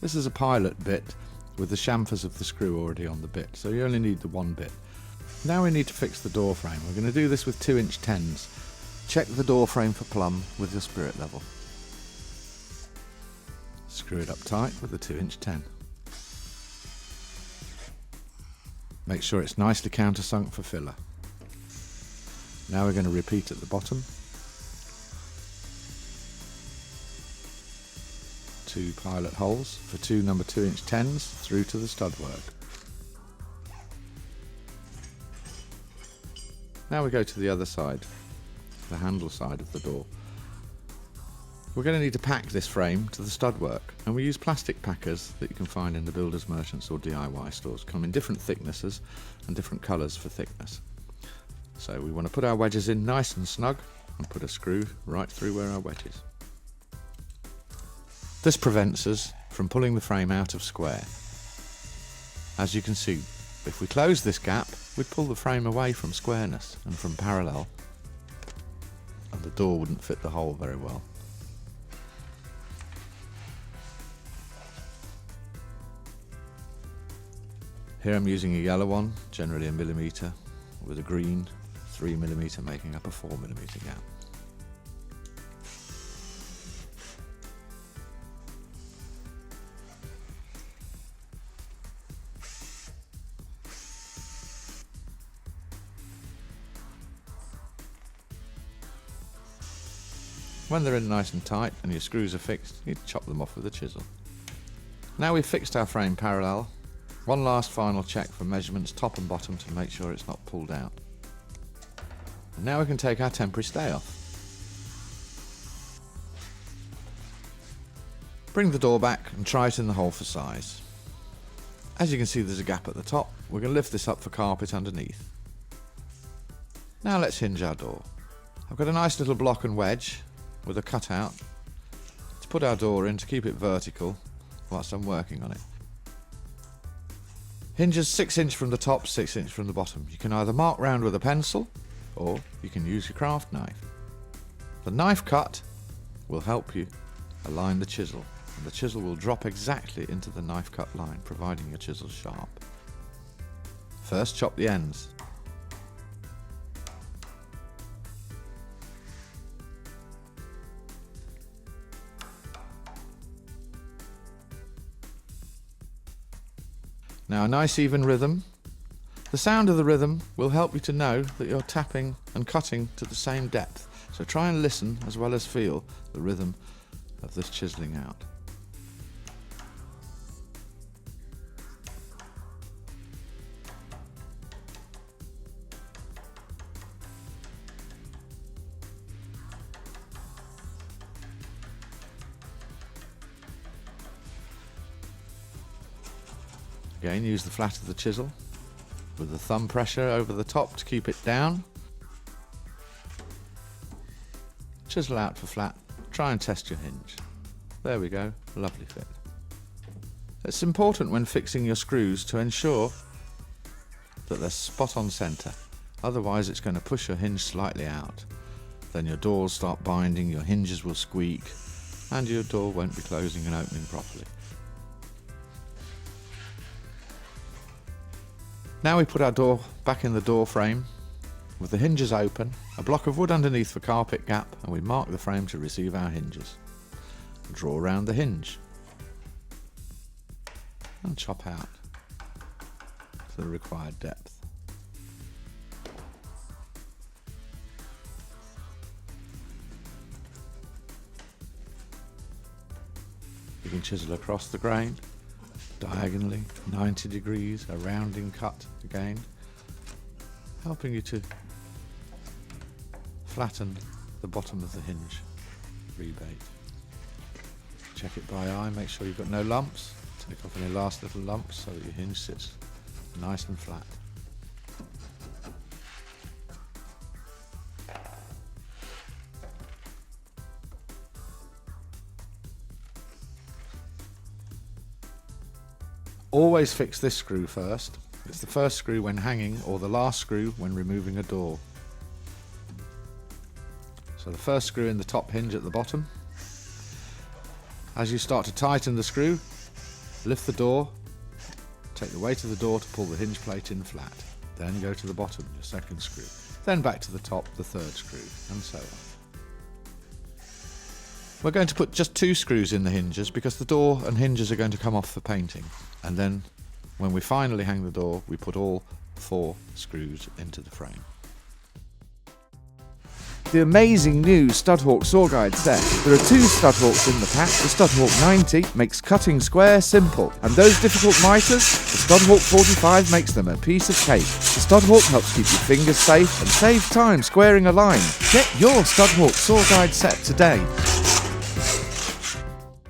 This is a pilot bit with the chamfers of the screw already on the bit, so you only need the one bit. Now we need to fix the door frame. We're going to do this with 2" 10s. Check the door frame for plumb with your spirit level. Screw it up tight with the 2" 10. Make sure it's nicely countersunk for filler. Now we're going to repeat at the bottom. 2 pilot holes for 2 number 2" 10s through to the stud work. Now we go to the other side, the handle side of the door. We're going to need to pack this frame to the stud work, and we use plastic packers that you can find in the builders merchants or DIY stores. Come in different thicknesses and different colours for thickness. So we want to put our wedges in nice and snug and put a screw right through where our wedge is. This prevents us from pulling the frame out of square. As you can see, if we close this gap, we'd pull the frame away from squareness and from parallel, and the door wouldn't fit the hole very well. Here I'm using a yellow one, generally a millimetre, with a green 3mm making up a 4mm gap. When they're in nice and tight and your screws are fixed, you chop them off with a chisel. Now we've fixed our frame parallel, one last final check for measurements top and bottom to make sure it's not pulled out. And now we can take our temporary stay off. Bring the door back and try it in the hole for size. As you can see, there's a gap at the top. We're going to lift this up for carpet underneath. Now let's hinge our door. I've got a nice little block and wedge with a cutout to put our door in to keep it vertical whilst I'm working on it. Hinges 6" from the top, 6" from the bottom. You can either mark round with a pencil or you can use your craft knife. The knife cut will help you align the chisel, and the chisel will drop exactly into the knife cut line, providing your chisel sharp. First, chop the ends. Now a nice even rhythm. The sound of the rhythm will help you to know that you're tapping and cutting to the same depth. So try and listen as well as feel the rhythm of this chiseling out. Again, use the flat of the chisel with the thumb pressure over the top to keep it down. Chisel out for flat. Try and test your hinge. There we go, lovely fit. It's important when fixing your screws to ensure that they're spot on centre, otherwise it's going to push your hinge slightly out. Then your doors start binding, your hinges will squeak, and your door won't be closing and opening properly. Now we put our door back in the door frame with the hinges open, a block of wood underneath for carpet gap, and we mark the frame to receive our hinges. Draw around the hinge and chop out to the required depth. You can chisel across the grain diagonally, 90 degrees, a rounding cut again, helping you to flatten the bottom of the hinge rebate. Check it by eye, make sure you've got no lumps, take off any last little lumps so that your hinge sits nice and flat. Always fix this screw first. It's the first screw when hanging or the last screw when removing a door. So the first screw in the top hinge at the bottom. As you start to tighten the screw, Lift the door, take the weight of the door to pull the hinge plate in flat. Then go to the bottom, your second screw. Then back to the top, the third screw, and so on. We're going to put just 2 screws in the hinges because the door and hinges are going to come off for painting. And then when we finally hang the door, we put all 4 screws into the frame. The amazing new Studhawk saw guide set. There are 2 Studhawks in the pack. The Studhawk 90 makes cutting square simple, and those difficult miters, the Studhawk 45 makes them a piece of cake. The Studhawk helps keep your fingers safe and save time squaring a line. Get your Studhawk saw guide set today